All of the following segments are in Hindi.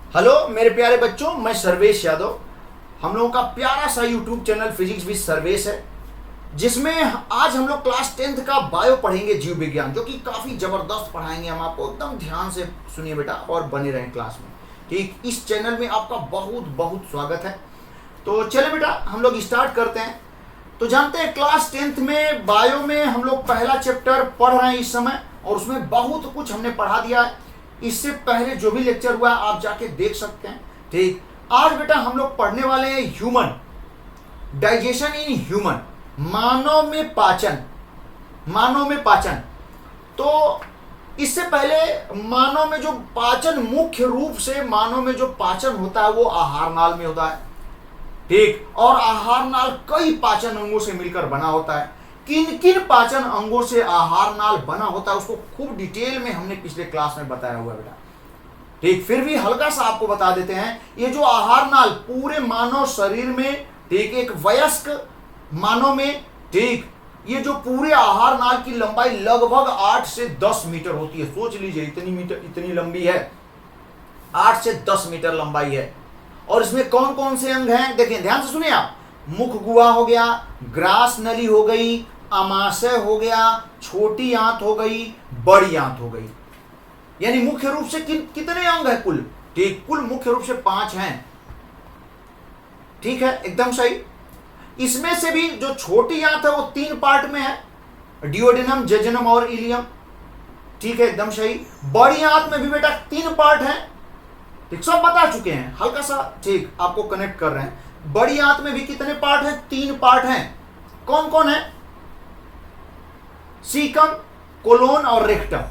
हेलो मेरे प्यारे बच्चों, मैं सर्वेश यादव। हम लोगों का प्यारा सा YouTube channel physics with Sarvesh है, जिसमें आज हम लोग क्लास 10th का बायो पढ़ेंगे, जीव विज्ञान, जो कि काफ़ी ज़बरदस्त पढ़ाएंगे हम आपको। एकदम ध्यान से सुनिए बेटा और बने रहें क्लास में। ठीक, इस चैनल में आपका बहुत बहुत स्वागत है। तो चले बेटा हम लोग स्टार्ट करते हैं। तो जानते हैं क्लास 10th में बायो में हम लोग पहला चैप्टर पढ़ रहे हैं इस समय, और उसमें बहुत कुछ हमने पढ़ा दिया है। इससे पहले जो भी लेक्चर हुआ आप जाके देख सकते हैं। ठीक, आज बेटा हम लोग पढ़ने वाले हैं ह्यूमन डाइजेशन इन ह्यूमन, मानव में पाचन। मानव में पाचन, तो इससे पहले मानव में जो पाचन, मुख्य रूप से मानव में जो पाचन होता है वो आहार नाल में होता है। ठीक, और आहार नाल कई पाचन अंगों से मिलकर बना होता है। किन किन पाचन अंगों से आहार नाल बना होता है उसको खूब डिटेल में हमने पिछले क्लास में बताया हुआ है बेटा। ठीक, फिर भी हल्का सा आपको बता देते हैं। ये जो आहार नाल पूरे मानव शरीर में, ठीक, एक वयस्क मानव में, ठीक, ये जो पूरे आहार नाल की लंबाई लगभग 8 से 10 मीटर होती है। सोच लीजिए इतनी लंबी है, 8 से 10 मीटर लंबाई है। और इसमें कौन कौन से अंग हैं देखिए, ध्यान से सुनिए आप। मुख गुहा हो गया, ग्रास नली हो गई, अमाशय हो गया, छोटी आंत हो गई, बड़ी आंत हो गई। यानी मुख्य रूप से कितने अंग है कुल? ठीक, कुल मुख्य रूप से 5 हैं। ठीक है, एकदम सही। इसमें से भी जो छोटी आंत है वो 3 पार्ट में है, डिओडेनम, जेजुनम और इलियम। ठीक है, एकदम सही। बड़ी आंत में भी बेटा 3 पार्ट हैं। ठीक, सब बता चुके हैं, हल्का सा ठीक आपको कनेक्ट कर रहे हैं। बड़ी आंत में भी कितने पार्ट हैं? 3 पार्ट हैं। कौन कौन है? सीकम, कोलोन और रेक्टम।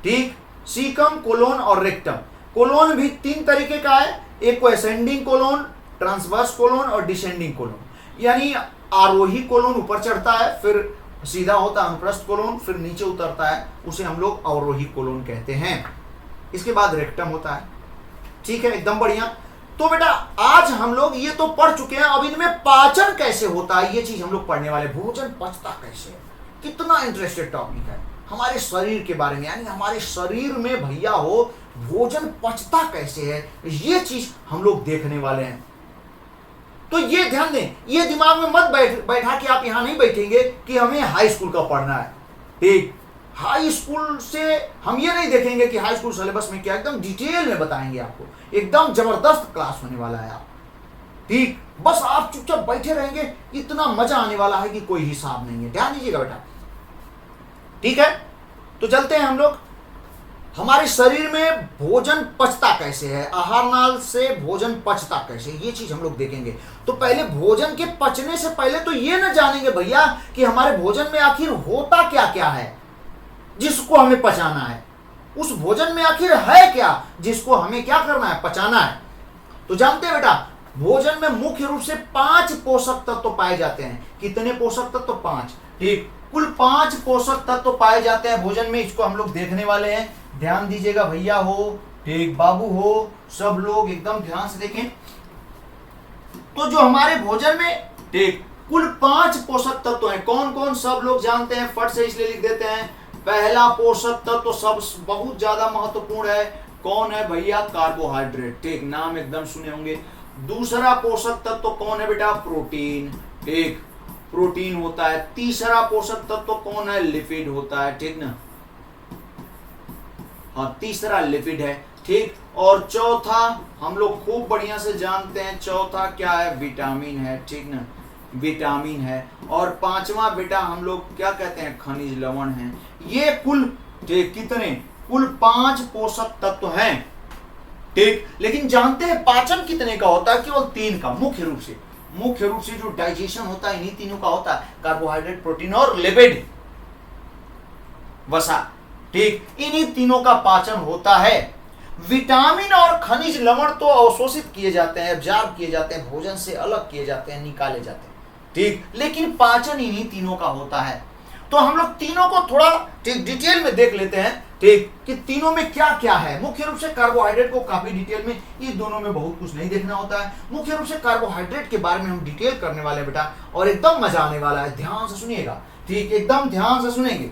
ठीक, सीकम, कोलोन और रेक्टम। कोलोन भी 3 तरीके का है, एक को असेंडिंग कोलोन, ट्रांसवर्स कोलोन और डिसेंडिंग कोलोन। यानी आरोही कोलोन ऊपर चढ़ता है, फिर सीधा होता है अनुप्रस्थ कोलोन, फिर नीचे उतरता है, उसे हम लोग अवरोही कोलोन कहते हैं। इसके बाद रेक्टम होता है। ठीक है, एकदम बढ़िया। तो बेटा आज हम लोग ये तो पढ़ चुके हैं, अब इनमें पाचन कैसे होता है ये चीज हम लोग पढ़ने वाले। भोजन पचता कैसे है, कितना इंटरेस्टेड टॉपिक है हमारे शरीर के बारे में। यानी हमारे शरीर में भैया हो भोजन पचता कैसे है, ये चीज हम लोग देखने वाले हैं। तो ये ध्यान दें, ये दिमाग में मत बैठा कि आप यहां नहीं बैठेंगे कि हमें हाई स्कूल का पढ़ना है। ठीक, हाई स्कूल से हम ये नहीं देखेंगे कि हाई स्कूल सिलेबस में क्या, एकदम डिटेल में बताएंगे आपको। एकदम जबरदस्त क्लास होने वाला है आप। ठीक, बस आप चुपचाप बैठे रहेंगे, इतना मजा आने वाला है कि कोई हिसाब नहीं है। ध्यान दीजिएगा बेटा। ठीक है, तो चलते हैं हम लोग। हमारे शरीर में भोजन पचता कैसे है, आहार नाल से भोजन पचता कैसे, ये चीज हम लोग देखेंगे। तो पहले भोजन के पचने से पहले तो ये न जानेंगे भैया कि हमारे भोजन में आखिर होता क्या क्या है जिसको हमें पचाना है। उस भोजन में आखिर है क्या जिसको हमें क्या करना है, पचाना है। तो जानते हैं बेटा, भोजन में मुख्य रूप से 5 पोषक तत्व पाए जाते हैं। कितने पोषक तत्व? 5। ठीक, कुल 5 पोषक तत्व पाए जाते हैं भोजन में। इसको हम लोग देखने वाले हैं। ध्यान दीजिएगा भैया हो, ठीक, बाबू हो, सब लोग एकदम ध्यान से देखें। तो जो हमारे भोजन में, ठीक, कुल 5 पोषक तत्व हैं। कौन कौन सब लोग जानते हैं, फट से इसलिए लिख देते हैं। पहला पोषक तत्व सब बहुत ज्यादा महत्वपूर्ण है, कौन है भैया? कार्बोहाइड्रेट। ठीक, नाम एकदम सुने होंगे। दूसरा पोषक तत्व कौन है बेटा? प्रोटीन। ठीक, प्रोटीन होता है। तीसरा पोषक तत्व कौन है? लिपिड होता है। ठीक ना, हाँ, तीसरा लिपिड है। ठीक, और चौथा हम लोग खूब बढ़िया से जानते हैं, चौथा क्या है? विटामिन है। ठीक ना, विटामिन है। और 5वां बेटा हम लोग क्या कहते हैं? खनिज लवण है। ये कुल, ठीक, कितने? कुल 5 पोषक तत्व हैं। ठीक, लेकिन जानते हैं पाचन कितने का होता है? केवल 3 का। मुख्य रूप से जो डाइजेशन होता है इन्हीं तीनों का होता है, कार्बोहाइड्रेट, प्रोटीन और लिपिड, वसा। ठीक, इन्हीं तीनों का पाचन होता है। विटामिन और खनिज लवण तो अवशोषित किए जाते हैं, एब्जॉर्ब किए जाते हैं, भोजन से अलग किए जाते हैं, निकाले जाते हैं। ठीक, लेकिन पाचन इन्हीं तीनों का होता है। तो हम लोग तीनों को थोड़ा ठीक डिटेल में देख लेते हैं। ठीक, कि तीनों में क्या क्या है। मुख्य रूप से कार्बोहाइड्रेट को काफी डिटेल में, ये दोनों में बहुत कुछ नहीं देखना होता है। मुख्य रूप से कार्बोहाइड्रेट के बारे में हम डिटेल करने वाले हैं बेटा, और एकदम मजा आने वाला है। ध्यान से सुनिएगा। ठीक, एकदम ध्यान से सुनेंगे।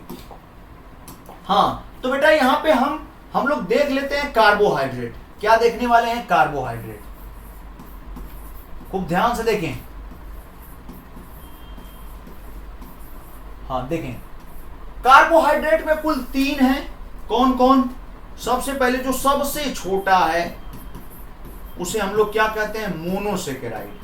हाँ, तो बेटा यहाँ पे हम लोग देख लेते हैं कार्बोहाइड्रेट। क्या देखने वाले हैं? कार्बोहाइड्रेट। खूब ध्यान से देखें। हाँ देखें, कार्बोहाइड्रेट में कुल 3 हैं। कौन कौन? सबसे पहले जो सबसे छोटा है उसे हम लोग क्या कहते हैं? मोनोसेकेराइड।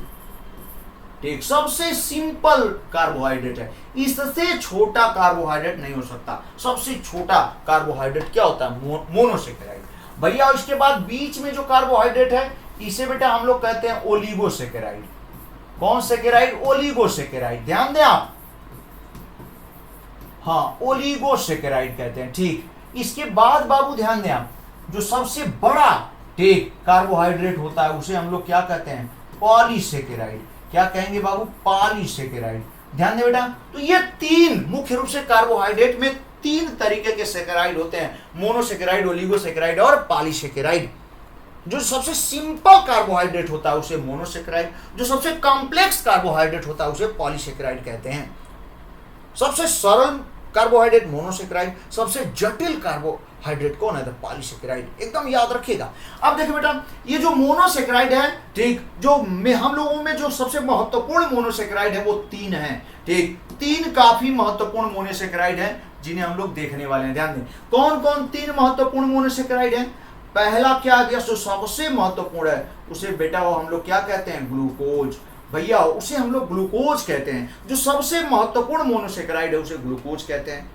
ठीक, सबसे सिंपल कार्बोहाइड्रेट है, इससे छोटा कार्बोहाइड्रेट नहीं हो सकता। सबसे छोटा कार्बोहाइड्रेट क्या होता है? मोनोसेकेराइड। भैया इसके बाद बीच में जो कार्बोहाइड्रेट है इसे बेटा हम लोग कहते हैं ओलिगोसेकेराइड। कौन सेकेराइड? ओलिगोसेकेराइड। ध्यान दें आप, हाँ ओलिगोसेकेराइड कहते हैं। ठीक, इसके बाद बाबू ध्यान दें आप, जो सबसे बड़ा ठीक कार्बोहाइड्रेट होता है उसे हम लोग क्या कहते हैं? पॉलीसेकेराइड। क्या कहेंगे बाबू? पॉलीसेकेराइड। ध्यान दें बेटा, तो ये 3 मुख्य रूप से कार्बोहाइड्रेट में 3 तरीके के सेकेराइड होते हैं, मोनोसेकेराइड, ओलिगोसेकेराइड और पॉलीसेकेराइड। जो सबसे सिंपल कार्बोहाइड्रेट होता है उसे मोनोसेकेराइड, जो सबसे कॉम्प्लेक्स कार्बोहाइड्रेट होता है उसे पॉलीसेकेराइड कहते हैं। सबसे सरल कार्बोहाइड्रेट मोनोसेकेराइड, सबसे जटिल कार्बोहाइड्रेट कौन है? तो पॉलीसेकेराइड। एकदम याद रखिएगा। अब देखिए बेटा, ये जो मोनोसेकेराइड है, ठीक, जो हम लोगों में जो सबसे महत्वपूर्ण मोनोसेकेराइड है वो 3 है। ठीक, 3 काफी महत्वपूर्ण मोनोसेकेराइड है जिन्हें हम लोग देखने वाले हैं। ध्यान दें, कौन कौन 3 महत्वपूर्ण मोनोसेकेराइड है? पहला क्या आ गया? जो सबसे महत्वपूर्ण है उसे बेटा वो हम लोग क्या कहते हैं? ग्लूकोज। भैया उसे हम लोग ग्लूकोज कहते हैं। जो सबसे महत्वपूर्ण मोनोसेकेराइड है उसे ग्लूकोज कहते हैं।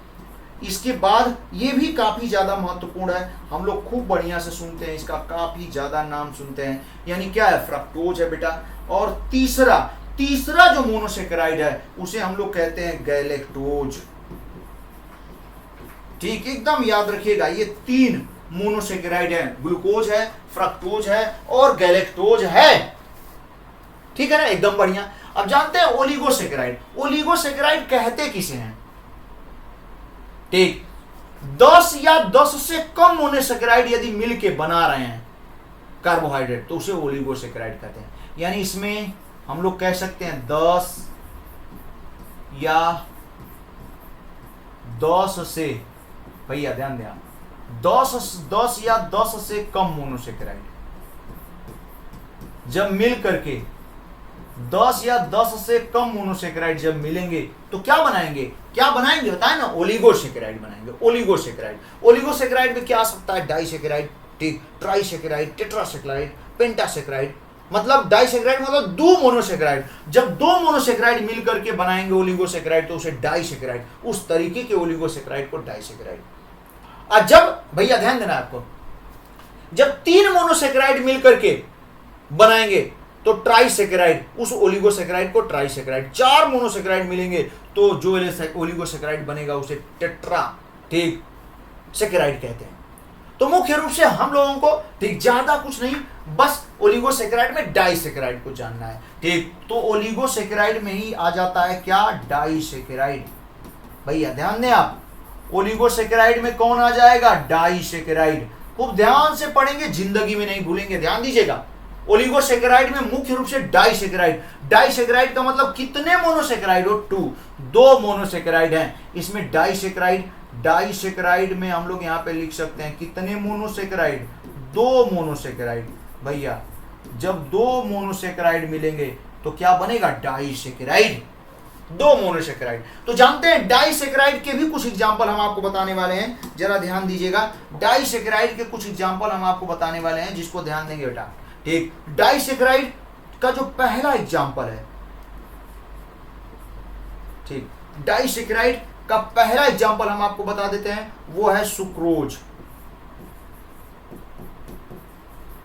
इसके बाद ये भी काफी ज्यादा महत्वपूर्ण है, हम लोग खूब बढ़िया से सुनते हैं, इसका काफी ज्यादा नाम सुनते हैं, यानी क्या है? फ्रक्टोज है बेटा। और तीसरा जो मोनोसेकेराइड है उसे हम लोग कहते हैं गैलेक्टोज। ठीक, एकदम याद रखिएगा, ये 3 मोनोसेकेराइड है, ग्लूकोज है, फ्रक्टोज है और गैलेक्टोज है। ठीक है ना, एकदम बढ़िया। अब जानते हैं ओलिगोसेकेराइड। ओलिगोसेकेराइड कहते किसे हैं? ठीक, 10 या 10 से कम मोनोसेकेराइड यदि मिलके बना रहे हैं कार्बोहाइड्रेट तो उसे ओलिगोसेकेराइड कहते हैं। यानी इसमें हम लोग कह सकते हैं 10 या 10 से, भैया ध्यान दें, 10 या 10 से कम मोनोसेकेराइड जब मिल करके 10 या 10 से कम मोनोसेकेराइड जब मिलेंगे तो क्या बनाएंगे? बताए ना, ओलिगोसेकेराइड बनाएंगे। ओलिगोसेकेराइड में क्या आ सकता है? डाइसेकेराइड, ठीक, ट्राइसेकेराइड, टेट्रासेकेराइड, पेंटासेकेराइड। मतलब डाइसेकेराइड मतलब 2 मोनोसेकेराइड। जब 2 मोनोसेकेराइड मिल करके बनाएंगे ओलिगोसेकेराइड तो उसे डाइसेकेराइड, उस तरीके के ओलिगोसेकेराइड को डाइसेकेराइड। और जब भैया ध्यान देना आपको, जब 3 मोनोसेकेराइड मिल करके बनाएंगे तो ट्राइसेकेराइड, उस ओलिगोसेकेराइड को ट्राइसेकेराइड। 4 मोनोसेकेराइड मिलेंगे तो जो ओलिगोसेकेराइड बनेगा उसे टेट्रा, ठीक, सेकेराइड कहते हैं। तो मुख्य रूप से हम लोगों को ठीक ज्यादा कुछ नहीं, बस ओलिगोसेकेराइड में डाइसेकेराइड को जानना है। ठीक, तो ओलिगोसेकेराइड में ही आ जाता है क्या? डाइसेकेराइड। भैया ध्यान दें आप, ओलिगोसेकेराइड में कौन आ जाएगा? डाइसेकेराइड। खूब ध्यान से पढ़ेंगे, जिंदगी में नहीं भूलेंगे, ध्यान दीजिएगा। ओलिगोसेकेराइड में मुख्य रूप से डाइसेकेराइड। डाइसेकेराइड का मतलब कितने मोनोसेकेराइड हो? 2 मोनोसेकेराइड हैं इसमें। डाइसेकेराइड में हम लोग यहाँ पे लिख सकते हैं कितने मोनोसेकेराइड? 2 मोनोसेकेराइड। भैया जब 2 मोनोसेकेराइड मिलेंगे तो क्या बनेगा? डाइसेकेराइड। 2 मोनोसेकेराइड। तो जानते हैं डाइसेकेराइड के भी कुछ एग्जाम्पल हम आपको बताने वाले हैं, जरा ध्यान दीजिएगा। डाइसेकेराइड के कुछ एग्जाम्पल हम आपको बताने वाले हैं जिसको ध्यान देंगे बेटा। ठीक, डाइसेकेराइड का जो पहला एग्जाम्पल है, ठीक, डाइसेकेराइड का पहला एग्जाम्पल हम आपको बता देते हैं, वो है सुक्रोज।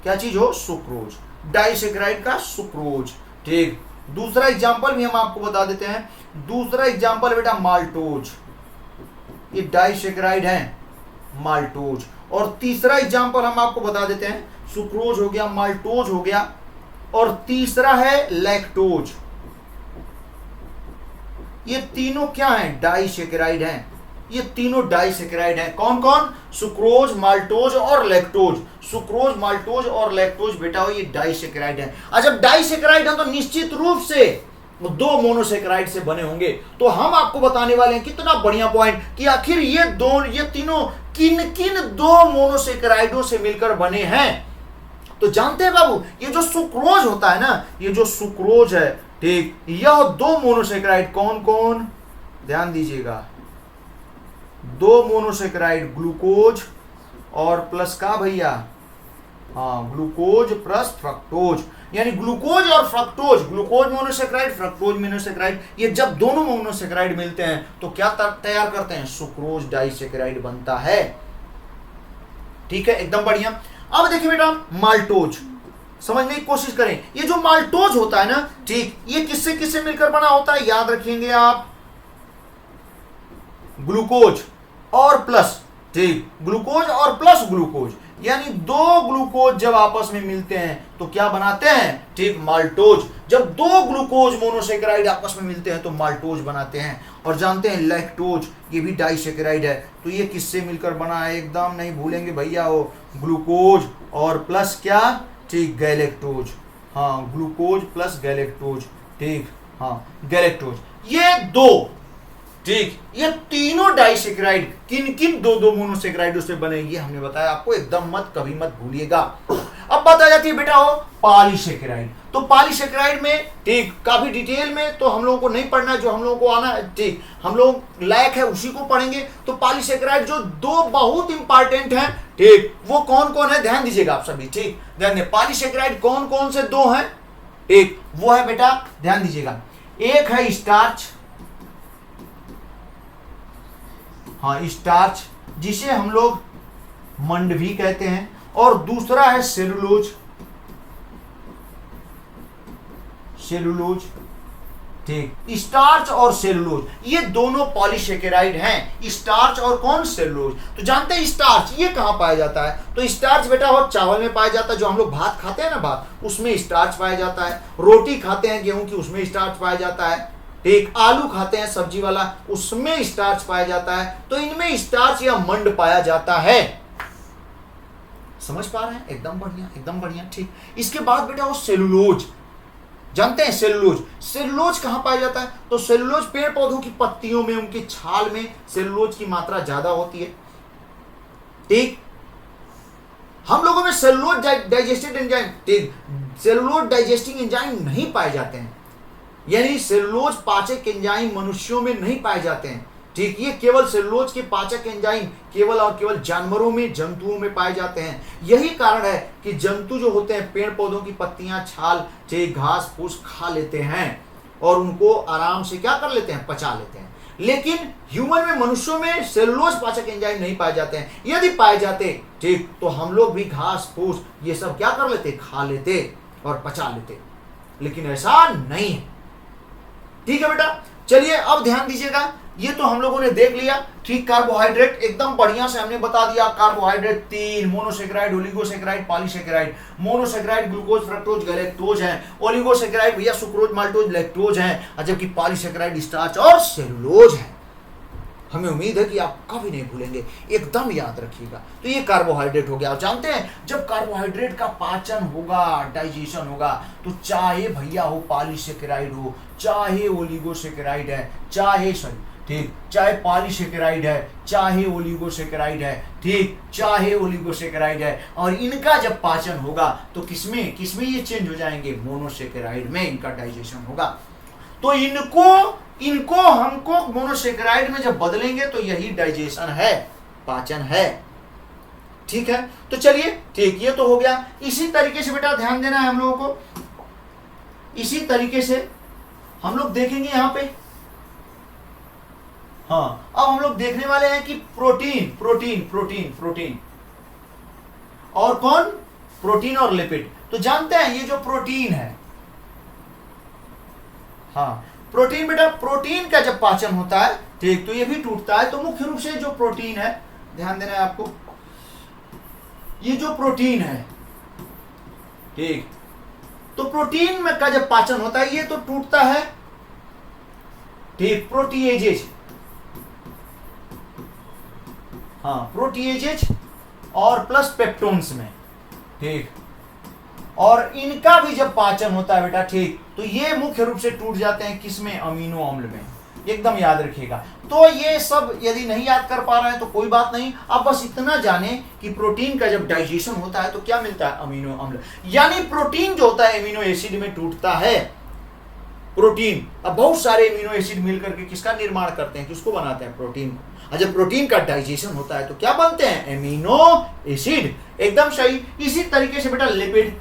क्या चीज हो? सुक्रोज। डाइसेकेराइड का सुक्रोज। ठीक, दूसरा एग्जाम्पल भी हम आपको बता देते हैं। दूसरा एग्जाम्पल बेटा माल्टोज, ये डाइसेकेराइड है, माल्टोज। और तीसरा एग्जाम्पल हम आपको बता देते हैं, सुक्रोज हो गया, माल्टोज हो गया, और तीसरा है लैक्टोज। ये तीनों क्या हैं? डाइसेकेराइड हैं। ये तीनों डाइसेकेराइड हैं। कौन कौन? सुक्रोज, माल्टोज और लैक्टोज। सुक्रोज, माल्टोज और लैक्टोज बेटा हो ये डाइसेकेराइड है। और जब डाइसेकेराइड है तो निश्चित रूप से 2 मोनोसेकेराइड से बने होंगे। तो हम आपको बताने वाले हैं, कितना बढ़िया पॉइंट, कि आखिर ये तीनों किन किन 2 मोनोसेकेराइडों से मिलकर बने हैं। तो जानते हैं बाबू, ये जो सुक्रोज होता है ना, ये जो सुक्रोज है, ठीक, यह दो मोनोसेक्राइड, कौन कौन, ध्यान दीजिएगा, दो मोनोसेक्राइड, ग्लूकोज और प्लस का भैया, हाँ, ग्लूकोज प्लस फ्रक्टोज, यानी ग्लूकोज और fructose, glucose monosaccharide, fructose monosaccharide, ये जब दोनों मोनोसेक्राइड मिलते हैं तो क्या तैयार करते हैं, सुक्रोज डाइसेक्राइड बनता है। ठीक है, एकदम बढ़िया। अब देखिए बेटा, माल्टोज समझने की कोशिश करें। ये जो माल्टोज होता है ना, ठीक, ये किससे किससे मिलकर बना होता है, याद रखेंगे आप, ग्लूकोज और प्लस, ठीक, ग्लूकोज और प्लस ग्लूकोज, यानी दो ग्लूकोज जब आपस में मिलते हैं तो क्या बनाते हैं, ठीक, माल्टोज। जब दो ग्लूकोज मोनोसेक्राइड आपस में मिलते हैं तो माल्टोज बनाते हैं। और जानते हैं लैक्टोज, ये भी डाइसेक्राइड है, तो ये किससे मिलकर बना है, एकदम नहीं भूलेंगे भैया, वो ग्लूकोज और प्लस क्या, ठीक, गैलेक्टोज, हाँ, ग्लूकोज प्लस गैलेक्टोज, ठीक, हाँ, गैलेक्टोज, ये दो, ठीक, ये तीनों डाइसेक्राइड किन किन दो दो मोनोसेक्राइड से बनेगी, हमने बताया आपको, एकदम मत कभी मत भूलिएगा। अब बात आ जाती है बेटा हो पॉलीसेक्राइड। तो पॉलीसेक्राइड में, ठीक, काफी डिटेल में तो हम लोगों को नहीं पढ़ना है, जो हम लोगों को आना है, ठीक, हम लोग लायक है उसी को पढ़ेंगे। तो पॉलीसेक्राइड जो दो बहुत इंपॉर्टेंट हैं, ठीक, वो कौन कौन है, ध्यान दीजिएगा आप सभी, ठीक, ध्यान दीजिए, पॉलीसेक्राइड कौन कौन से दो हैं, एक वो है बेटा, ध्यान दीजिएगा, एक है स्टार्च, हाँ, स्टार्च जिसे हम लोग मंड भी कहते हैं, और दूसरा है सेलुलोज, सेलुलोज, ठीक, स्टार्च और सेलुलोज, ये दोनों पॉलीसेकेराइड हैं, स्टार्च और कौन, सेलुलोज। तो जानते हैं स्टार्च ये कहां पाया जाता है, तो स्टार्च बेटा वो चावल में पाया जाता है, जो हम लोग भात खाते हैं ना, भात, उसमें स्टार्च पाया जाता है, रोटी खाते हैं गेहूं की, उसमें स्टार्च पाया जाता है, ठीक, आलू खाते हैं सब्जी वाला, उसमें स्टार्च पाया जाता है। तो इनमें स्टार्च या मंड पाया जाता है, समझ पा रहे हैं, एकदम बढ़िया, एकदम बढ़िया, ठीक। इसके बाद बेटा वो सेलुलोज, जानते हैं सेलुलोज, सेलुलोज कहां पाया जाता है, तो सेलुलोज पेड़ पौधों की पत्तियों में, उनकी छाल में सेलुलोज की मात्रा ज्यादा होती है, ठीक। हम लोगों में सेलुलोज डाइजेस्टिव एंजाइम, ठीक, सेलुलोज डाइजेस्टिंग एंजाइम नहीं पाए जाते हैं, यानी सेलुलोज पाचक एंजाइम मनुष्यों में नहीं पाए जाते हैं, ठीक, ये केवल सेलुलोज के पाचक एंजाइम केवल और केवल जानवरों में, जंतुओं में पाए जाते हैं। यही कारण है कि जंतु जो होते हैं पेड़ पौधों की पत्तियां, छाल, ठीक, घास फूस खा लेते हैं और उनको आराम से क्या कर लेते हैं, पचा लेते हैं। लेकिन ह्यूमन में, मनुष्यों में सेलुलोज पाचक एंजाइम नहीं पाए जाते हैं। यदि पाए जाते, ठीक, तो हम लोग भी घास फूस ये सब क्या कर लेते, खा लेते और पचा लेते, लेकिन ऐसा नहीं है, ठीक है बेटा। चलिए अब ध्यान दीजिएगा, ये तो हम लोगों ने देख लिया, ठीक, कार्बोहाइड्रेट एकदम बढ़िया से हमने बता दिया। कार्बोहाइड्रेट तीन, monosaccharide, oligosaccharide, polysaccharide. Monosaccharide glucose, fructose, galactose हैं। ओलिगोसेक्राइड भैया सुक्रोज, माल्टोज, लैक्टोज हैं, जबकि पॉलीसेक्राइड स्टार्च और सेलुलोज है। हमें उम्मीद है कि आप कभी नहीं भूलेंगे, एकदम याद रखिएगा। तो ये कार्बोहाइड्रेट हो गया। और जानते हैं जब कार्बोहाइड्रेट का पाचन होगा, डाइजेशन होगा, तो चाहे भैया हो पॉलीसेकेराइड हो, चाहे ओलिगोसेकेराइड है, चाहे ठीक, चाहे पॉलीसेकेराइड है, चाहे ओलिगोसेकेराइड है, ठीक, चाहे ओलिगोसेकेराइड है, और इनका जब पाचन होगा तो किसमें किसमें ये चेंज हो जाएंगे, मोनोसेकेराइड में इनका डाइजेशन होगा। तो इनको हमको मोनोसेकेराइड में जब बदलेंगे तो यही डाइजेशन है, पाचन है, ठीक है। तो चलिए, ठीक, ये तो हो गया। इसी तरीके से बेटा ध्यान देना है हम लोगों को, इसी तरीके से हम लोग देखेंगे यहां पे, हाँ, अब हम लोग देखने वाले हैं कि प्रोटीन प्रोटीन प्रोटीन प्रोटीन और कौन, प्रोटीन और लिपिड। तो जानते हैं ये जो प्रोटीन है, हाँ, प्रोटीन बेटा, प्रोटीन का जब पाचन होता है, ठीक, तो ये भी टूटता है। तो मुख्य रूप से जो प्रोटीन है, ध्यान देना है आपको, ये जो प्रोटीन है, ठीक, तो प्रोटीन में का जब पाचन होता है ये तो टूटता है, ठीक, प्रोटीएजेज, हाँ, प्रोटीएजेज और प्लस पेप्टोन्स में, ठीक, और इनका भी जब पाचन होता है बेटा, ठीक, तो ये मुख्य रूप से टूट जाते हैं किसमें, अमीनो अम्ल में। एकदम याद रखिएगा। तो ये सब यदि नहीं याद कर पा रहे हैं तो कोई बात नहीं, आप बस इतना जाने कि प्रोटीन का जब डाइजेशन होता है तो क्या मिलता है, अमीनो अम्ल, यानी प्रोटीन जो होता है अमीनो एसिड में टूटता है। प्रोटीन, अब बहुत सारे अमीनो एसिड मिलकर के किसका निर्माण करते हैं, किसको बनाते हैं, प्रोटीन को। जब प्रोटीन का डाइजेशन होता है तो क्या बनते हैं, अमीनो एसिड, एकदम सही। इसी तरीके से बेटा लिपिड,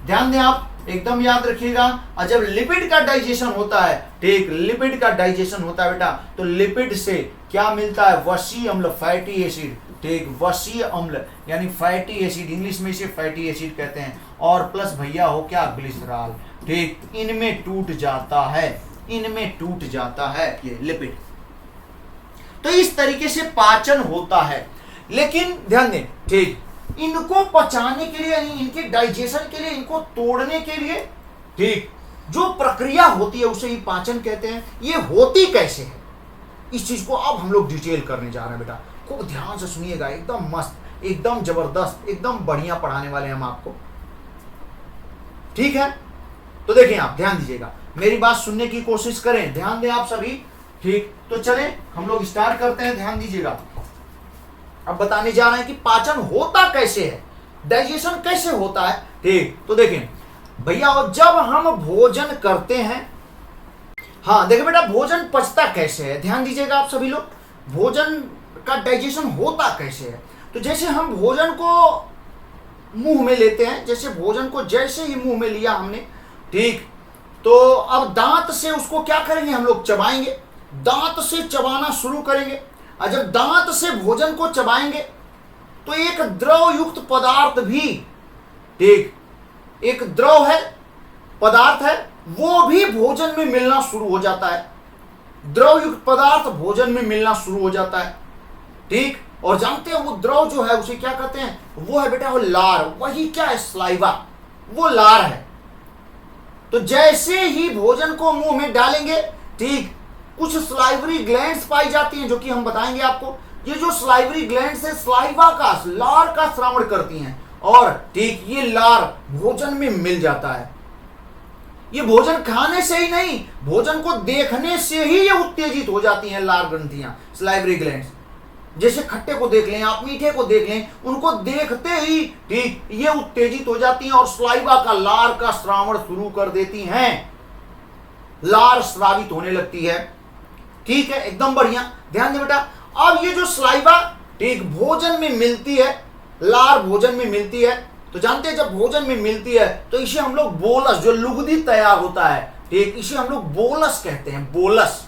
ध्यान दें आप, एकदम याद रखिएगा। और जब लिपिड का डाइजेशन होता है, ठीक, लिपिड का डाइजेशन होता है बेटा, तो लिपिड से क्या मिलता है, वसीय अम्ल, फैटी एसिड, ठीक, वसीय अम्ल यानी फैटी एसिड, इंग्लिश में इसे फैटी एसिड कहते हैं। और प्लस भैया हो क्या, ग्लिसरॉल, ठीक, इनमें टूट जाता है, इनमें टूट जाता है ये लिपिड। तो इस तरीके से पाचन होता है। लेकिन ध्यान दें, ठीक, इनको पचाने के लिए, इनके डाइजेशन के लिए, इनको तोड़ने के लिए, ठीक, जो प्रक्रिया होती है उसे ही पाचन कहते हैं। ये होती कैसे है, इस चीज को अब हम लोग डिटेल करने जा रहे हैं बेटा, खूब ध्यान से सुनिएगा, एकदम मस्त, एकदम जबरदस्त, एकदम बढ़िया पढ़ाने वाले हैं हम आपको, ठीक है। तो देखिए आप ध्यान दीजिएगा, मेरी बात सुनने की कोशिश करें, ध्यान दें आप सभी, ठीक। तो चलें हम लोग स्टार्ट करते हैं, ध्यान दीजिएगा। अब बताने जा रहे हैं कि पाचन होता कैसे है, डाइजेशन कैसे होता है, ठीक। तो देखें भैया, जब हम भोजन करते हैं, हाँ देखिए बेटा, भोजन पचता कैसे है, ध्यान दीजिएगा आप सभी लोग, भोजन का डाइजेशन होता कैसे है। तो जैसे हम भोजन को मुंह में लेते हैं, जैसे भोजन को जैसे ही मुंह में लिया हमने, ठीक, तो अब दांत से उसको क्या करेंगे, हम लोग चबाएंगे, दांत से चबाना शुरू करेंगे। और जब दांत से भोजन को चबाएंगे तो एक द्रव युक्त पदार्थ भी, ठीक, एक द्रव है, पदार्थ है, वो भी भोजन में मिलना शुरू हो जाता है। द्रव युक्त पदार्थ भोजन में मिलना शुरू हो जाता है, ठीक। और जानते हैं वो द्रव जो है उसे क्या कहते हैं, वो है बेटा वो लार, वही क्या है, स्लाइवा, वो लार है। तो जैसे ही भोजन को मुंह में डालेंगे, ठीक, कुछ स्लाइवरी ग्लैंड्स पाई जाती हैं, जो कि हम बताएंगे आपको। ये जो स्लाइवरी ग्लैंड्स है, स्लाइवा का, लार का श्रावण करती हैं, और ठीक, ये लार भोजन में मिल जाता है। ये भोजन खाने से ही नहीं, भोजन को देखने से ही ये उत्तेजित हो जाती हैं, लार ग्रंथियां, स्लाइवरी ग्लैंड्स। जैसे खट्टे को देख लें आप, मीठे को देख लें, उनको देखते ही, ठीक, ये उत्तेजित हो जाती हैं और स्लाइवा का, लार का श्रावण शुरू कर देती हैं, लार स्रावित होने लगती है, ठीक है, एकदम बढ़िया। ध्यान दें बेटा, अब ये जो स्लाइवा, ठीक, भोजन में मिलती है, लार भोजन में मिलती है, तो जानते हैं जब भोजन में मिलती है तो इसे हम लोग बोलस, जो लुगदी तैयार होता है, ठीक, इसे हम लोग बोलस कहते हैं, बोलस,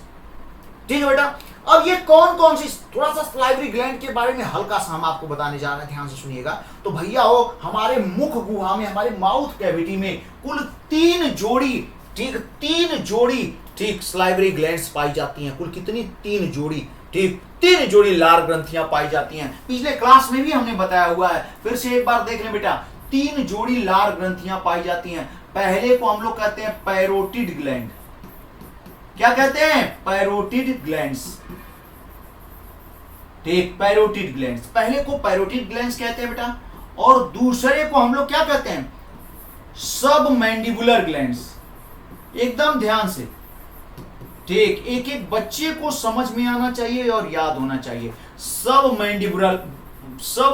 ठीक है बेटा। अब ये कौन कौन सी, थोड़ा सा स्लाइवरी ग्लैंड के बारे में हल्का सा हम आपको बताने जा रहे हैं, ध्यान से सुनिएगा। तो भैया हो, हमारे मुख गुहा में, हमारे माउथ कैविटी में कुल 3 जोड़ी, ठीक, 3 जोड़ी, ठीक, स्लाइवरी ग्लैंड्स पाई जाती हैं। कुल कितनी, 3 जोड़ी, ठीक, 3 जोड़ी लार ग्रंथियां पाई जाती हैं। पिछले क्लास में भी हमने बताया हुआ है, फिर से एक बार देख लें बेटा, 3 जोड़ी लार ग्रंथियां पाई जाती हैं। पहले को हम लोग कहते हैं पैरोटिड ग्लैंड, क्या कहते हैं, पैरोटिड ग्लैंड्स, ठीक, पैरोटिड ग्लैंड्स, पहले को पैरोटिड ग्लैंड्स कहते हैं बेटा। और दूसरे को हम लोग क्या कहते हैं, सब मैंडिबुलर ग्लैंड्स, एकदम ध्यान से, ठीक, एक एक बच्चे को समझ में आना चाहिए और याद होना चाहिए, सब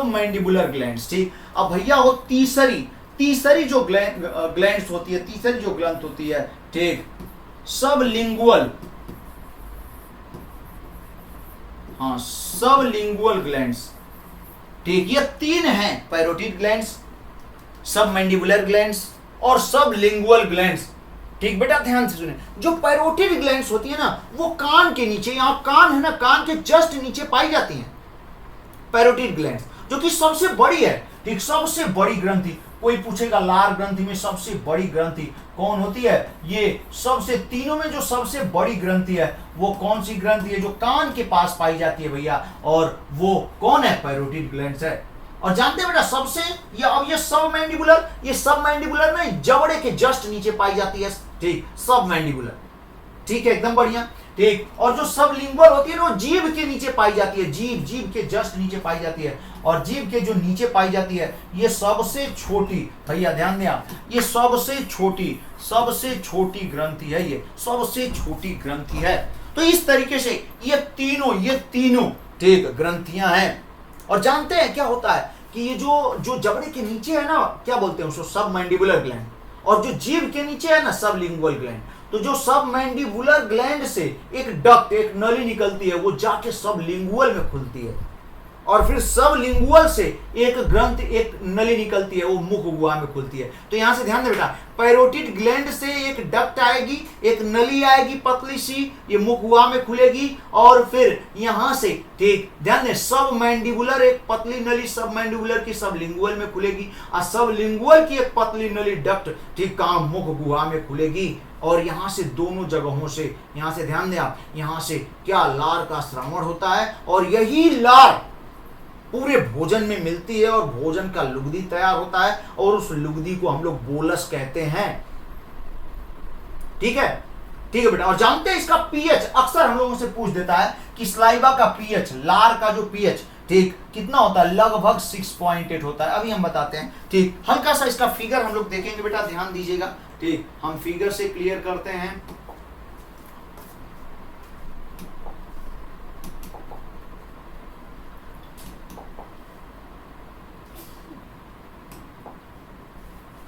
मैंडिबुलर ग्लैंड्स, ठीक। अब भैया हो तीसरी जो ग्लैंड्स होती है, तीसरी जो ग्रंथ होती है, ठीक, सब लिंगुअल, हाँ, सब लिंगुअल ग्लैंड्स, ठीक, ये 3 हैं, पैरोटिड ग्लैंड्स, सब मैंडिबुलर ग्लैंड्स और सब लिंगुअल ग्लैंड्स, ठीक बेटा। ध्यान से सुने, जो पैरोटिड ग्लैंड्स होती है ना, वो कान के नीचे, यहाँ कान है ना, कान के जस्ट नीचे पाई जाती हैं पैरोटिड ग्लैंड्स, जो कि सबसे बड़ी है, ठीक, सबसे बड़ी ग्रंथि। कोई पूछेगा लार ग्रंथि में सबसे बड़ी ग्रंथि कौन होती है, ये सबसे, तीनों में जो सबसे बड़ी ग्रंथि है वो कौन सी ग्रंथि है, जो कान के पास पाई जाती है भैया, और वो कौन है, पैरोटिड ग्लैंड्स है। और जानते हैं बेटा, सबसे ये सब मैंडिबुलर नहीं, जबड़े के जस्ट नीचे पाई जाती है, ठीक, सब मैंडिबुलर, ठीक है, एकदम बढ़िया, ठीक। और जो सब लिंगुअल होती है ना, वो जीभ के नीचे पाई जाती है, जीभ के जस्ट नीचे पाई जाती है। और जीभ के जो नीचे पाई जाती है, ये सबसे छोटी, भैया ध्यान दें आप, ये सबसे छोटी ग्रंथि है, ये सबसे छोटी ग्रंथि है। तो इस तरीके से ये तीनों ठीक ग्रंथियां हैं। और जानते हैं क्या होता है कि ये जो जबड़े के नीचे है ना, क्या बोलते हैं उसको, सब मैंडिबुलर ग्लैंड, और जो जीभ के नीचे है ना, सब लिंगुअल ग्लैंड। तो जो सब मैंडिबुलर ग्लैंड से एक डक्ट, एक नली निकलती है, वो जाके सब लिंगुअल में खुलती है, और फिर सब लिंगुअल से एक ग्रंथ, एक नली निकलती है, वो मुख गुहा में खुलती है। तो यहां से ध्यान दे बेटा, पैरोटिड ग्लैंड से एक डक्ट आएगी, एक नली आएगी पतली सी, ये मुख गुहा में खुलेगी, और फिर यहां से ठीक ध्यान दे, सब मैंडिबुलर एक पतली नली सब मैंडिबुलर की सब लिंगुअल में खुलेगी, और सब लिंगुअल की एक पतली नली डक्ट ठीक कहां, मुख गुहा में खुलेगी। और यहां से दोनों जगहों से, यहां से ध्यान दें आप, यहां से क्या लार का श्रवण होता है, और यही लार पूरे भोजन में मिलती है, और भोजन का लुगदी तैयार होता है, और उस लुगदी को हम लोग बोलस कहते हैं। ठीक है बेटा। और जानते हैं इसका पीएच अक्सर हम लोगों से पूछ देता है कि स्लाइवा का पीएच, लार का जो पीएच ठीक कितना होता है, लगभग 6.8 होता है। अभी हम बताते हैं ठीक, हल्का सा इसका फिगर हम लोग देखेंगे बेटा, ध्यान दीजिएगा ठीक, हम फिगर से क्लियर करते हैं।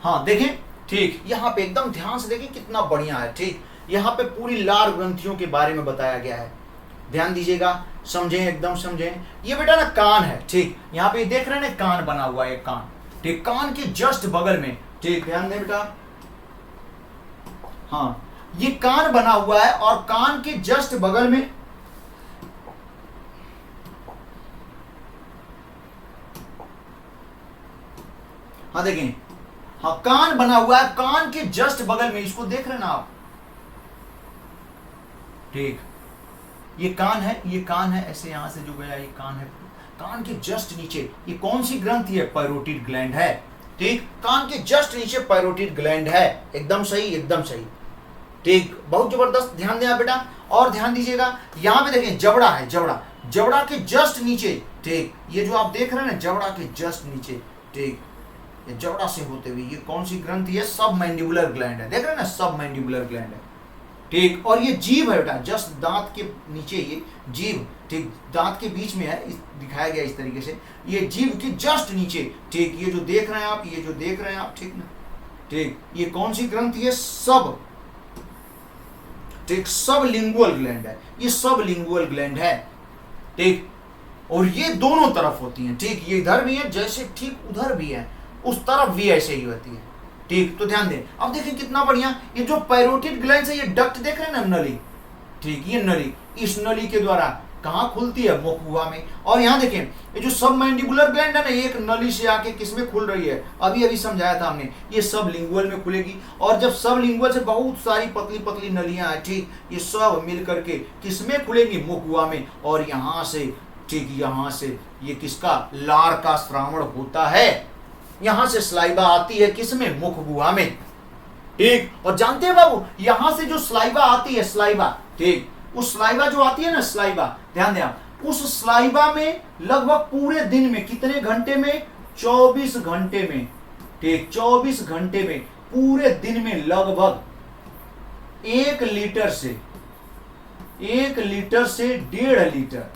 हाँ देखें ठीक, यहाँ पे एकदम ध्यान से देखें कितना बढ़िया है ठीक, यहाँ पे पूरी लार ग्रंथियों के बारे में बताया गया है। ध्यान दीजिएगा, समझें, एकदम समझें। ये बेटा ना कान है ठीक, यहाँ पे देख रहे हैं ना, कान बना हुआ है, कान ठीक, कान के जस्ट बगल में ठीक, ध्यान दें बेटा, हाँ ये कान बना हुआ है, और कान के जस्ट बगल में हाँ देखें, हाँ कान बना हुआ है, कान के जस्ट बगल में, इसको देख रहे हैं ना आप ठीक, ये कान है, ये कान है, ऐसे यहां से जो गया ये कान है, कान के जस्ट नीचे ये कौन सी ग्रंथि है, पैरोटिड ग्लैंड है ठीक, कान के जस्ट नीचे पैरोटिड ग्लैंड है। एकदम सही, एकदम सही ठीक, बहुत जबरदस्त। ध्यान देना बेटा, और ध्यान दीजिएगा यहां पे देखें, जबड़ा है, जबड़ा के जस्ट नीचे ठीक, ये जो आप देख रहे हैं ना, जबड़ा के जस्ट नीचे ठीक, ये जबड़ा से होते हुए ये कौन सी ग्रंथि है, सब मैंडिबुलर ग्लैंड है, देख रहे हैं ना, सब मैंडिबुलर ग्लैंड है ठीक। और ये जीभ है बेटा, जस्ट दांत के नीचे ये जीभ ठीक, दांत के बीच में है, दिखाया गया इस तरीके से, ये जीभ के जस्ट नीचे ठीक, ये जो देख रहे हैं आप, ये जो देख रहे हैं आप ठीक ना ठीक, ये कौन सी ग्रंथि है, सब ठीक, सब लिंगुअल ग्लैंड है, ये सब लिंगुअल ग्लैंड है ठीक। और ये दोनों तरफ होती हैं ठीक, ये इधर भी है जैसे ठीक उधर भी है, उस तरफ भी ऐसे ही होती है ठीक। तो ध्यान दें, अब देखिए कितना बढ़िया, ये जो पैरोटिड ग्लैंड है, ये डक्ट देख रहे हैं ना, नली ठीक, ये नली, इस नली के द्वारा कहां खुलती है, मुख गुहा में। और यहां देखें, ये जो सब मैंडिबुलर ग्लैंड है ना, ये एक नली से आके किसमें खुल रही है, अभी समझाया था हमने, ये सब लिंगुअल में खुलेगी। और जब सब लिंगुअल से बहुत सारी पतली पतली नलियां हैं ठीक, ये सब मिल करके किसमें खुलेंगी, मुख गुहा में। और यहां से ठीक, यहां से ये किसका, लार का श्रावण होता है, यहां से स्लाइवा आती है किसमें, मुख गुहा में ठीक। और जानते हैं बाबू, यहां से जो स्लाइवा आती है, स्लाइवा ठीक, उस स्लाइवा जो आती है ना, स्लाइवा ध्यान दें आप, उस स्लाइवा में लगभग पूरे दिन में कितने घंटे में, 24 घंटे में ठीक, 24 घंटे में पूरे दिन में लगभग 1 लीटर से 1.5 लीटर,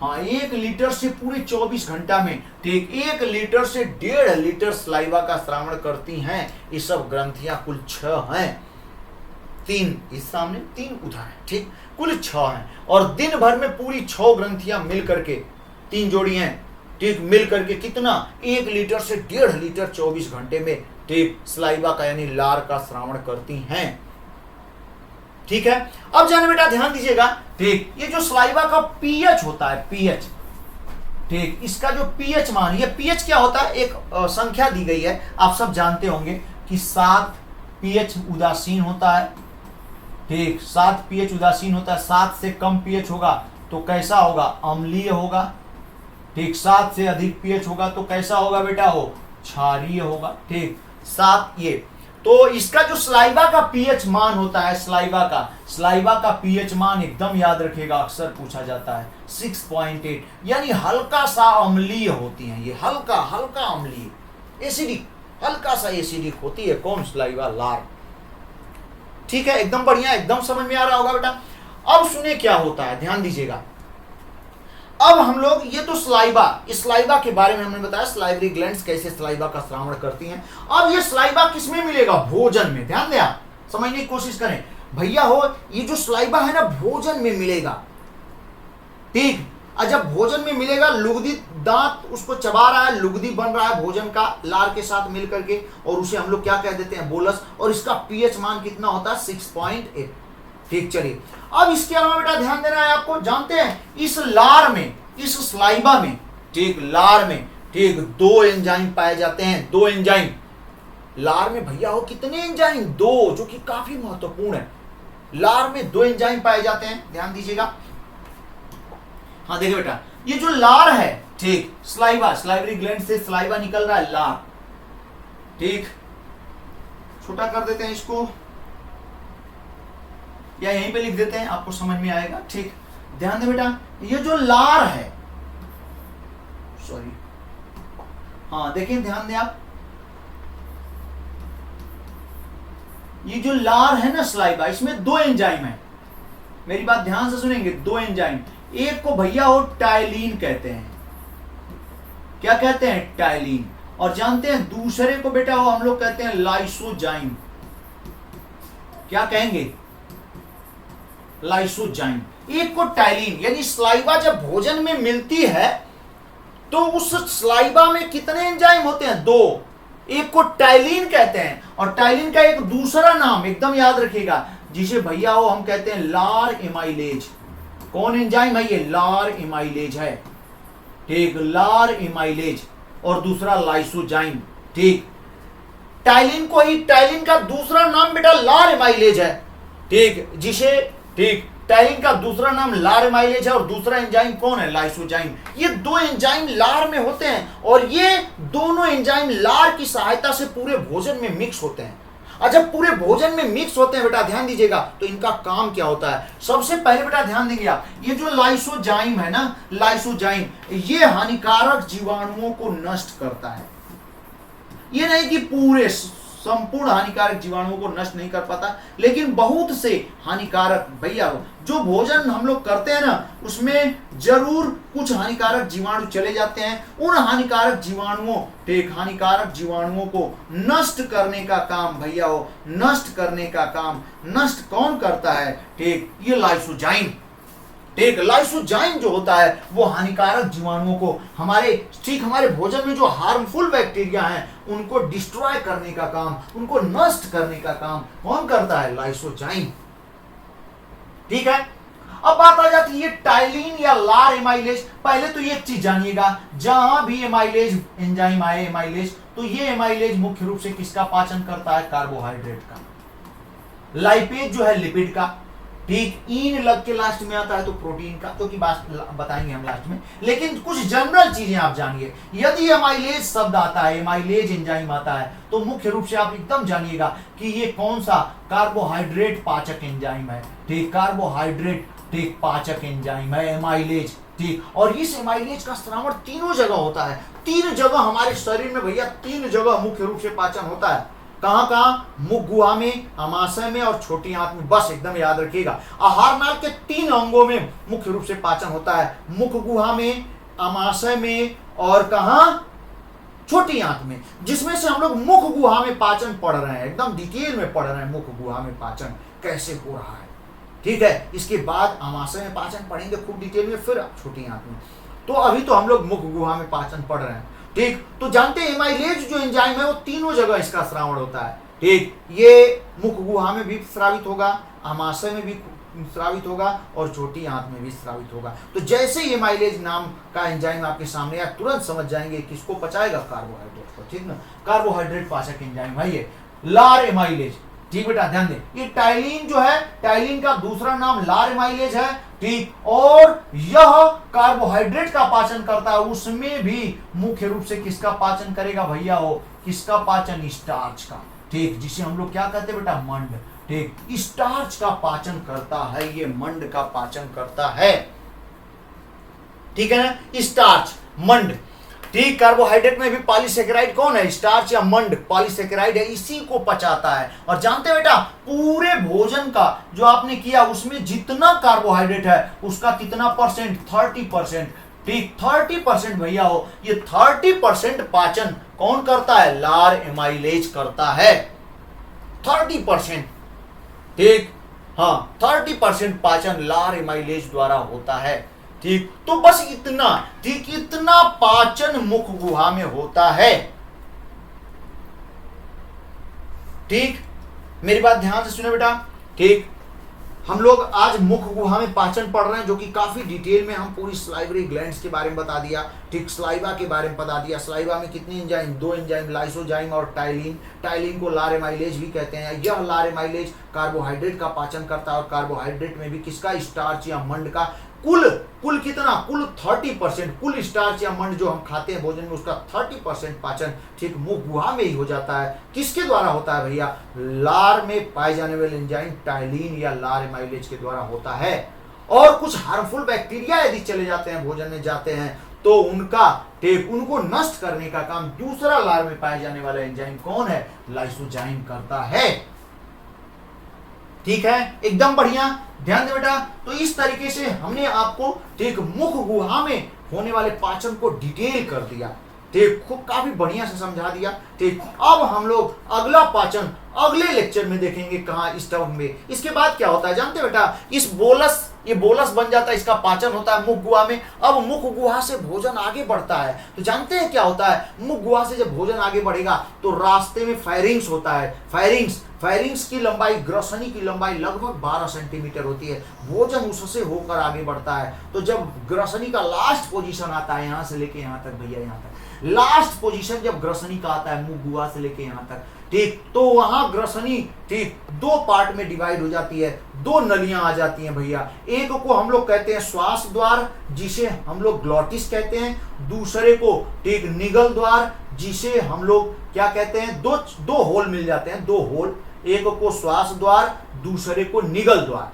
हाँ 1 लीटर से पूरे 24 घंटा में ठीक, 1 लीटर से 1.5 लीटर स्लाइवा का श्रावण करती हैं। ये सब ग्रंथियां कुल 6 हैं, 3 इस सामने 3 उधर है ठीक, कुल 6 हैं। और दिन भर में पूरी 6 ग्रंथियां मिल करके, 3 जोड़ी हैं ठीक, मिल करके कितना, 1 लीटर से 1.5 लीटर 24 घंटे में ठीक, स्लाइवा का यानी लार का श्रावण करती हैं ठीक है। अब जाने बेटा ध्यान दीजिएगा ठीक, ये जो स्लाइवा का पीएच होता है, पीएच ठीक, इसका जो पीएच मान, ये पीएच क्या होता है, एक संख्या दी गई है, आप सब जानते होंगे कि 7 पीएच उदासीन होता है ठीक, 7 पीएच उदासीन होता है। 7 से कम पीएच होगा तो कैसा होगा, अम्लीय होगा ठीक, 7 से अधिक पीएच होगा तो कैसा होगा बेटा, वो क्षारीय होगा ठीक। 7 ये, तो इसका जो स्लाइवा का पीएच मान होता है, स्लाइवा का पीएच मान एकदम याद रखिएगा, अक्सर पूछा जाता है 6.8, यानी हल्का सा अम्लीय होती है ये, हल्का अम्लीय, एसिडिक, हल्का सा एसिडिक होती है। कौन, स्लाइवा, लार ठीक है, एकदम बढ़िया, एकदम समझ में आ रहा होगा बेटा। अब सुने क्या होता है, ध्यान दीजिएगा। अब हम लोग ये तो स्लाइवा, इस स्लाइवा के बारे में हमने बताया, स्लाइवरी ग्लैंड्स कैसे स्लाइवा का श्रावण करती हैं। अब ये स्लाइवा किसमें मिलेगा, भोजन में। ध्यान दें, आप समझने की कोशिश करें भैया हो, ये जो स्लाइवा है ना भोजन में मिलेगा, ठीक। और जब भोजन में मिलेगा, लुगदी दांत उसको चबा रहा है, लुगदी बन रहा है भोजन का लार के साथ मिल करके, और उसे हम लोग क्या कह देते हैं, बोलस। और इसका पीएच मान कितना होता है, 6.8। ठीक, चलिए अब इसके अलावा बेटा ध्यान देना है आपको, जानते हैं इस लार में, इस स्लाइवा में, ठीक, लार में, ठीक, 2 एंजाइम पाए जाते हैं। 2 एंजाइम लार में भैया हो, कितने एंजाइम, 2, जो कि काफी महत्वपूर्ण है। लार में 2 एंजाइम पाए जाते हैं, ध्यान दीजिएगा। हाँ देखिए बेटा, ये जो लार है, ठीक, स्लाइवा, स्लाइवरी ग्लैंड से स्लाइवा निकल रहा है, लार, ठीक। छोटा कर देते हैं इसको, या यहीं पे लिख देते हैं, आपको समझ में आएगा, ठीक। ध्यान दे बेटा, ये जो लार है, सॉरी, हाँ देखिए, ध्यान दें आप, ये जो लार है ना स्लाइवा, इसमें 2 एंजाइम है। मेरी बात ध्यान से सुनेंगे, 2 एंजाइम। एक को भैया हो टाइलिन कहते हैं, क्या कहते हैं, टाइलिन। और जानते हैं दूसरे को बेटा हो हम लोग कहते हैं लाइसोजाइम। क्या कहेंगे, लाइसोजाइम। एक को टाइलिन, यानी स्लाइवा जब भोजन में मिलती है तो उस स्लाइवा में कितने एंजाइम होते हैं, 2। एक को टाइलिन कहते हैं, और टाइलिन का एक दूसरा नाम एकदम याद रखिएगा, जिसे भैया हो हम कहते हैं लार एमाइलेज। कौन एंजाइम है ये, लार एमाइलेज है, ठीक, लार एमाइलेज। और दूसरा लाइसोजाइम, ठीक। टाइलिन को ही, टाइलिन का दूसरा नाम बेटा लार एमाइलेज है, ठीक, जिसे, ठीक, टाइलिन का दूसरा नाम लार एमाइलेज है, और दूसरा एंजाइम कौन है, लाइसोजाइम। ये 2 एंजाइम लार में होते हैं, और ये दोनों एंजाइम लार की सहायता से पूरे भोजन में मिक्स होते हैं। और जब पूरे भोजन में मिक्स होते हैं बेटा, ध्यान दीजिएगा, तो इनका काम क्या होता है। सबसे पहले बेटा ध्यान देंगे आप, ये जो लाइसोजाइम है ना, लाइसोजाइम, ये हानिकारक जीवाणुओं को नष्ट करता है। ये नहीं कि पूरे संपूर्ण हानिकारक जीवाणुओं को नष्ट नहीं कर पाता, लेकिन बहुत से हानिकारक, भैया जो भोजन हम लोग करते हैं ना, उसमें जरूर कुछ हानिकारक जीवाणु चले जाते हैं। उन हानिकारक जीवाणुओं, ठीक, हानिकारक जीवाणुओं को नष्ट करने का काम, भैया हो, नष्ट करने का काम, नष्ट कौन करता है, ठीक, ये लाइसोजाइम। ठीक, लाइसोजाइम जो होता है वो हानिकारक जीवाणुओं को, हमारे, ठीक, हमारे भोजन में जो हार्मफुल बैक्टीरिया हैं उनको डिस्ट्रॉय करने का काम, उनको नष्ट करने का काम कौन करता है, लाइसोजाइम। ठीक है, अब बात आ जाती है टाइलिन या लार एमाइलेज। पहले तो ये चीज जानिएगा, जहां भी एमाइलेज एंजाइम आए, एमाइलेज, तो ये एमाइलेज मुख्य रूप से किसका पाचन करता है, कार्बोहाइड्रेट का। लाइपेज जो है लिपिड का, ठीक, इन लग के लास्ट में आता है तो प्रोटीन का, तो की बात बताएंगे हम लास्ट में। लेकिन कुछ जनरल चीजें आप जानिए, यदि एमाइलेज शब्द आता है, एमाइलेज एंजाइम आता है, तो मुख्य रूप से आप एकदम जानिएगा कि ये कौन सा कार्बोहाइड्रेट पाचक एंजाइम है। ठीक, कार्बोहाइड्रेट, ठीक, पाचक एंजाइम है एमाइलेज। ठीक, और इस एमाइलेज का श्रावण 3 जगह होता है। 3 जगह हमारे शरीर में भैया, 3 जगह मुख्य रूप से पाचन होता है। कहां कहां, मुख गुहा में, अमाशय में और छोटी आंत में। बस एकदम याद रखिएगा, आहार नाल के 3 अंगों में मुख्य रूप से पाचन होता है, मुख गुहा में, अमाशय में और कहां, छोटी आंत में। जिसमें से हम लोग मुख गुहा में पाचन पढ़ रहे हैं, एकदम डिटेल में पढ़ रहे हैं मुख गुहा में पाचन कैसे हो रहा है। ठीक है, इसके बाद अमाशय में पाचन पढ़ेंगे खूब डिटेल में, फिर छोटी आंत में। तो अभी तो हम लोग मुख गुहा में पाचन पढ़ रहे हैं। ठीक, तो जानते हैं एमाइलेज जो एंजाइम है वो 3 जगह इसका श्रावण होता है। ठीक, ये मुख गुहा में भी श्रावित होगा, अमाशय में भी श्रावित होगा और छोटी आंत में भी श्रावित होगा। तो जैसे ही एमाइलेज नाम का एंजाइम आपके सामने आया, तुरंत समझ जाएंगे किसको पचाएगा, कार्बोहाइड्रेट को। ठीक ना, कार्बोहाइड्रेट पाचक एंजाइम है ये लार एमाइलेज। ठीक बेटा, ध्यान दें, ये टाइलिन जो है, टाइलिन का दूसरा नाम लार एमाइलेज है। ठीक, और यह कार्बोहाइड्रेट का पाचन करता है, उसमें भी मुख्य रूप से किसका पाचन करेगा भैया हो, किसका पाचन, स्टार्च का। ठीक, जिसे हम लोग क्या कहते हैं बेटा, मंड। ठीक, स्टार्च का पाचन करता है, ये मंड का पाचन करता है। ठीक है ना, स्टार्च, मंड। ठीक, कार्बोहाइड्रेट में भी पॉलीसेकेराइड कौन है? स्टार्च या मंड पॉलीसेकेराइड है, इसी को पचाता है। और जानते हैं बेटा, पूरे भोजन का जो आपने किया उसमें जितना कार्बोहाइड्रेट है उसका कितना परसेंट? 30%। ठीक, 30% भैया हो, ये 30% पाचन कौन करता है? लार एमाइलेज करता है। 30%। ठीक, हाँ, 30% पाचन लार एमाइलेज द्वारा होता है। ठीक, तो बस इतना, ठीक, इतना पाचन मुख गुहा में होता है। ठीक, मेरी बात ध्यान से सुने बेटा। ठीक, हम लोग आज मुख गुहा में पाचन पढ़ रहे हैं, जो कि काफी डिटेल में हम पूरी सलाइवरी ग्लैंड्स के बारे में बता दिया। ठीक, सलाइवा के बारे में बता दिया। सलाइवा में कितने एंजाइम? 2 एंजाइम, लाइसोजाइम और टाइलिन। टाइलिन को लार एमाइलेज भी कहते हैं। यह लार एमाइलेज कार्बोहाइड्रेट का पाचन करता है, और कार्बोहाइड्रेट में भी किसका? स्टार्च या मंड का। कुल कितना? कुल 30%। कुल स्टार्च या मंड जो हम खाते हैं भोजन में, उसका 30% पाचन ठीक मुख गुहा में ही हो जाता है। किसके द्वारा होता है भैया? लार में पाए जाने वाले एंजाइम टाइलिन या लार एमाइलेज के द्वारा होता है। और कुछ हार्मफुल बैक्टीरिया यदि चले जाते हैं, भोजन में जाते हैं, तो उनको नष्ट करने का काम दूसरा लार में पाए जाने वाला एंजाइम कौन है? लाइसोजाइम करता है। ठीक है, एकदम बढ़िया, ध्यान दे बेटा। तो इस तरीके से हमने आपको ठीक मुख गुहा में होने वाले पाचन को डिटेल कर दिया। ठीक, खूब काफी बढ़िया से समझा दिया। ठीक, अब हम लोग अगला पाचन अगले लेक्चर में देखेंगे, कहाँ? स्टमक में। इसके बाद क्या होता है जानते हैं बेटा? इस बोलस, ये बोलस बन जाता है, इसका पाचन होता है मुख गुहा में। अब मुख गुहा से भोजन आगे बढ़ता है, तो जानते हैं क्या होता है? मुख गुहा से जब भोजन आगे बढ़ेगा तो रास्ते में फायरिंग्स होता है। फायरिंग्स की लंबाई, ग्रसनी की लंबाई लगभग 12 सेंटीमीटर होती है। भोजन उससे होकर आगे बढ़ता है। तो जब ग्रसनी का लास्ट पोजीशन आता है, यहां से लेके यहां तक भैया, यहां तक लास्ट पोजीशन जब ग्रसनी का आता है मुख गुहा से लेके यहां तक, ठीक, तो वहां ग्रसनी ठीक 2 पार्ट में डिवाइड हो जाती है। 2 नलियां आ जाती हैं भैया। एक को हम लोग कहते हैं श्वास द्वार, जिसे हम लोग ग्लॉटिस कहते हैं। दूसरे को ठीक निगल द्वार, जिसे हम लोग क्या कहते हैं? दो होल मिल जाते हैं, 2 होल। एक को श्वास द्वार, दूसरे को निगल द्वार।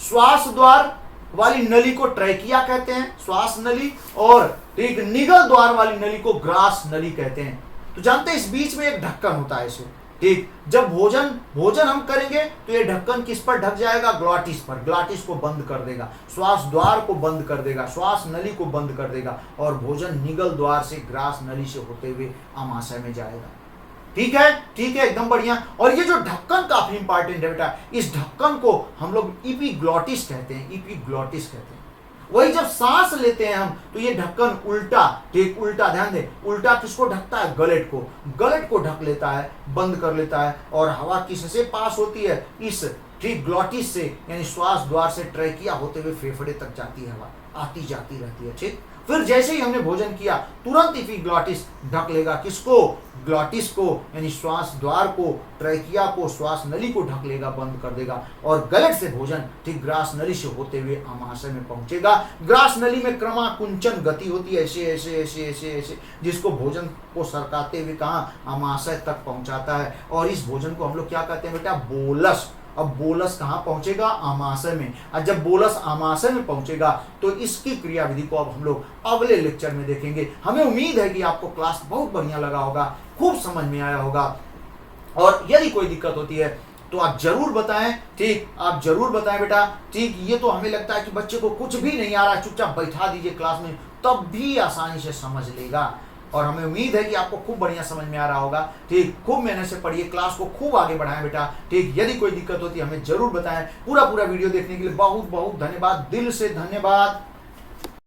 श्वास द्वार वाली नली को ट्रैकिया कहते हैं, श्वास नली, और ठीक निगल द्वार वाली नली को ग्रास नली कहते हैं। तो जानते हैं इस बीच में एक ढक्कन होता है इसे। ठीक, जब भोजन हम करेंगे तो ये ढक्कन किस पर ढक जाएगा? ग्लॉटिस पर। ग्लॉटिस को बंद कर देगा, श्वास द्वार को बंद कर देगा, श्वास नली को बंद कर देगा, और भोजन निगल द्वार से ग्रास नली से होते हुए आमाशय में जाएगा। ठीक है, ठीक है, एकदम बढ़िया। और ये जो ढक्कन काफी इंपॉर्टेंट है बेटा, इस ढक्कन को हम लोग इपीग्लॉटिस कहते हैं, इपीग्लॉटिस कहते हैं। वही जब सांस लेते हैं हम, तो ये ढक्कन उल्टा, ठीक उल्टा, ध्यान दे, उल्टा किसको ढकता है? गलेट को ढक लेता है, बंद कर लेता है। और हवा किससे पास होती है? इस ठीक ग्लॉटिस से, यानी श्वास द्वार से ट्रैकिया होते हुए फेफड़े तक जाती है, हवा आती जाती रहती है। ठीक, फिर जैसे ही हमने भोजन किया तुरंत इपीग्लॉटिस ढक लेगा किसको? ग्लॉटिस को, यानी श्वास द्वार को, ट्रैकिया को, श्वास नली को ढक लेगा, बंद कर देगा। और गलट से भोजन ठीक ग्रास नली से होते हुए आमाशय में पहुंचेगा। ग्रास नली में क्रमाकुंचन गति होती है, ऐसे ऐसे ऐसे ऐसे ऐसे, जिसको भोजन को सरकाते हुए कहाँ? आमाशय तक पहुंचाता है। और इस भोजन को हम लोग क्या कहते हैं बेटा? बोलस। अब बोलस कहाँ पहुंचेगा? आमाशय में। और जब बोलस आमाशय में पहुंचेगा तो इसकी क्रियाविधि को अब हम लोग अगले लेक्चर में देखेंगे। हमें उम्मीद है कि आपको क्लास बहुत बढ़िया लगा होगा, खूब समझ में आया होगा। और यदि कोई दिक्कत होती है तो आप जरूर बताएं। ठीक, आप जरूर बताएं बेटा। ठीक, ये तो हमें लगता है कि बच्चे को कुछ भी नहीं आ रहा है, चुपचाप बैठा दीजिए क्लास में, तब भी आसानी से समझ लेगा। और हमें उम्मीद है कि आपको खूब बढ़िया समझ में आ रहा होगा। ठीक, खूब मेहनत से पढ़िए, क्लास को खूब आगे बढ़ाएं बेटा। ठीक, यदि कोई दिक्कत होती है हमें जरूर बताएं। पूरा वीडियो देखने के लिए बहुत बहुत धन्यवाद, दिल से धन्यवाद।